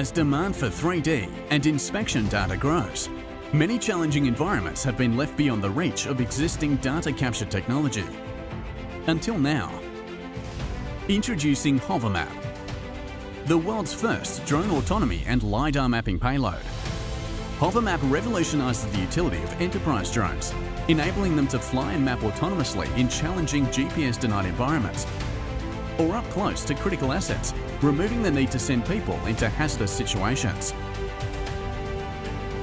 As demand for 3D and inspection data grows, many challenging environments have been left beyond the reach of existing data capture technology. Until now. Introducing Hovermap, the world's first drone autonomy and LiDAR mapping payload. Hovermap revolutionises the utility of enterprise drones, enabling them to fly and map autonomously in challenging GPS-denied environments, or up close to critical assets, removing the need to send people into hazardous situations.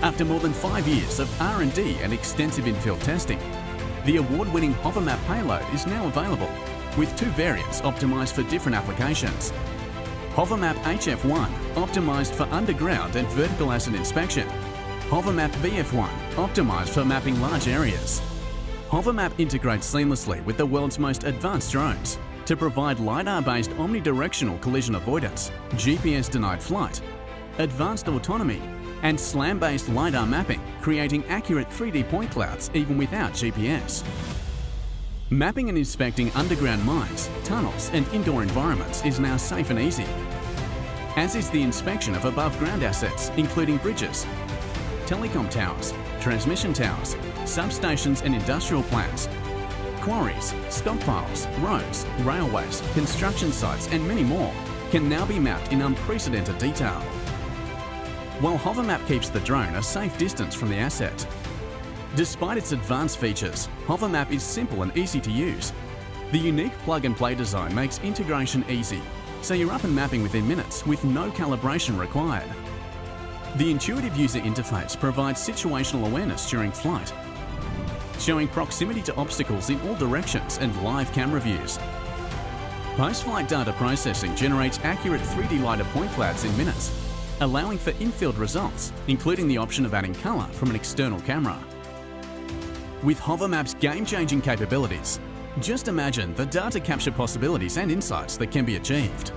After more than 5 years of R&D and extensive in-field testing, the award-winning Hovermap payload is now available, with 2 variants optimised for different applications. Hovermap HF1, optimised for underground and vertical asset inspection. Hovermap VF1, optimised for mapping large areas. Hovermap integrates seamlessly with the world's most advanced drones to provide LiDAR-based omni-directional collision avoidance, GPS-denied flight, advanced autonomy, and SLAM-based LIDAR mapping, creating accurate 3D point clouds even without GPS. Mapping and inspecting underground mines, tunnels, and indoor environments is now safe and easy, as is the inspection of above-ground assets, including bridges, telecom towers, transmission towers, substations and industrial plants, quarries, stockpiles, roads, railways, construction sites and many more can now be mapped in unprecedented detail. While Hovermap keeps the drone a safe distance from the asset. Despite its advanced features, Hovermap is simple and easy to use. The unique plug-and-play design makes integration easy, so you're up and mapping within minutes with no calibration required. The intuitive user interface provides situational awareness during flight, showing proximity to obstacles in all directions and live camera views. Post-flight data processing generates accurate 3D LiDAR point clouds in minutes, allowing for in-field results, including the option of adding colour from an external camera. With Hovermap's game-changing capabilities, just imagine the data capture possibilities and insights that can be achieved.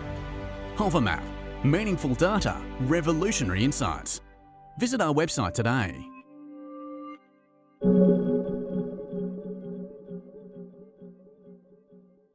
Hovermap, meaningful data, revolutionary insights. Visit our website today.